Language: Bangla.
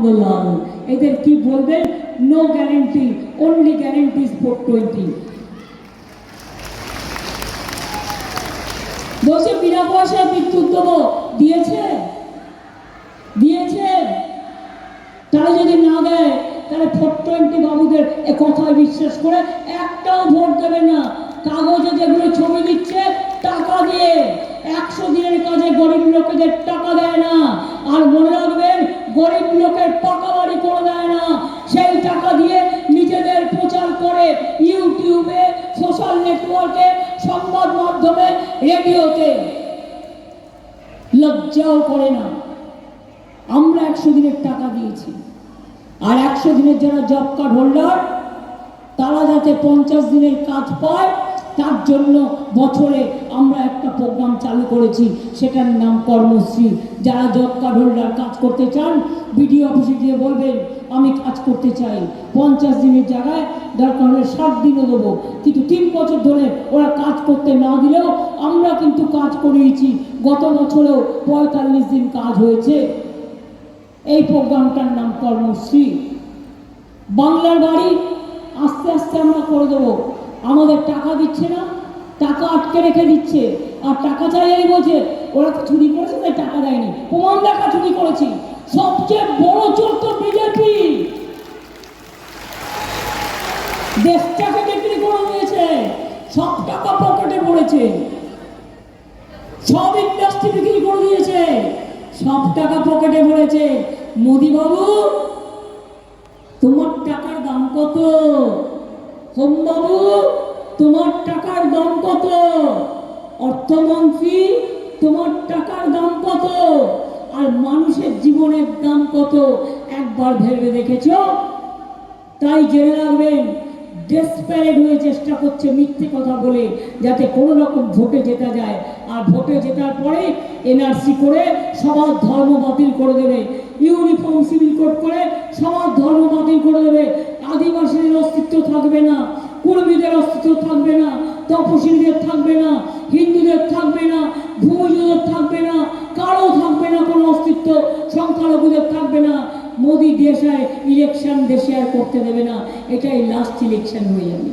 আনন্দলাল। এদের কি বলবেন? No guarantee, only guarantees 420। বলছে বিনা পয়সায় বিদ্যুৎ দেবো, দিয়েছে? দিয়েছে? তারা যদি না দেয় তাহলে 420 বাবুদের এ কথায় বিশ্বাস করে একটাও ভোট দেবে না। কাগজে যেগুলো ছবি দিচ্ছে টাকা দিয়ে, 100 দিনের কাজে গরিব লোকেদের টাকা দেয় না। আর মনে রাখবেন, গরিব লোকের পাকা বাড়ি করে দেয় না। সেই টাকা দিয়ে নিজেদের প্রচার করে ইউটিউবে, সোশ্যাল নেটওয়ার্কে, সংবাদ মাধ্যমে, রেডিওতে। লজ্জাও করে না। আমরা 100 দিনের টাকা দিয়েছি, আর 100 দিনের যারা জব কার্ড হোল্ডার তারা যাতে 50 দিনের কাজ পায় তার জন্য বছরে আমরা একটা প্রোগ্রাম চালু করেছি, সেটার নাম কর্মশ্রী। যারা জব কার্ড হোল্ডার কাজ করতে চান, বিডিও অফিসে গিয়ে বলবেন আমি কাজ করতে চাই। 50 দিনের জায়গায় দরকার হলে 60 দিনও দেবো, কিন্তু 3 বছর ধরে ওরা কাজ করতে না দিলেও আমরা কিন্তু কাজ করিয়েছি। গত বছরেও 45 দিন কাজ হয়েছে। এই প্রোগ্রামটার নাম কর্মশ্রী। বাংলার বাড়ি আস্তে আস্তে আমরা করে দেবো। আমাদের টাকা দিচ্ছে না, টাকা আটকে রেখে দিচ্ছে, আর টাকা চাইলেই বলছে ওরা চুরি করেছে তাই টাকা দেয়নি। প্রমাণ দেখা চুরি করেছি। সবচেয়ে বড় চোর তো বিজেপি। দেশটাকে বিক্রি করে দিয়েছে, সব টাকা পকেটে পড়েছে, সব ইন্ডাস্ট্রি বিক্রি করে দিয়েছে, সব টাকা পকেটে পড়েছে। মোদি বাবু, তোমার টাকার দাম কত? হোম বাবু, তোমার টাকার দাম কত? অর্থমন্ত্রী, তোমার টাকার দাম কত? আর মানুষের জীবনের দাম কত একবার ভেবে দেখেছ? তাই জেনে রাখবেন, ডেসপারেট হয়ে চেষ্টা করছে মিথ্যে কথা বলে যাতে কোনো রকম ভোটে জেতা যায়। আর ভোটে জেতার পরে এনআরসি করে সবার ধর্ম বাতিল করে দেবে, ইউনিফর্ম সিভিল কোড করে সবার ধর্ম বাতিল করে দেবে। আদিবাসীদের অস্তিত্ব থাকবে না, কুর্মীদের অস্তিত্ব থাকবে না, তপশিলীদের থাকবে না, হিন্দুদের থাকবে না, ভূমিজদের থাকবে না, কারো থাকবে না কোনো অস্তিত্ব, সংখ্যালঘুদের থাকবে না। মোদি দেশে ইলেকশন দেশে আর করতে দেবে না। এটাই লাস্ট ইলেকশন হয়ে যাবে।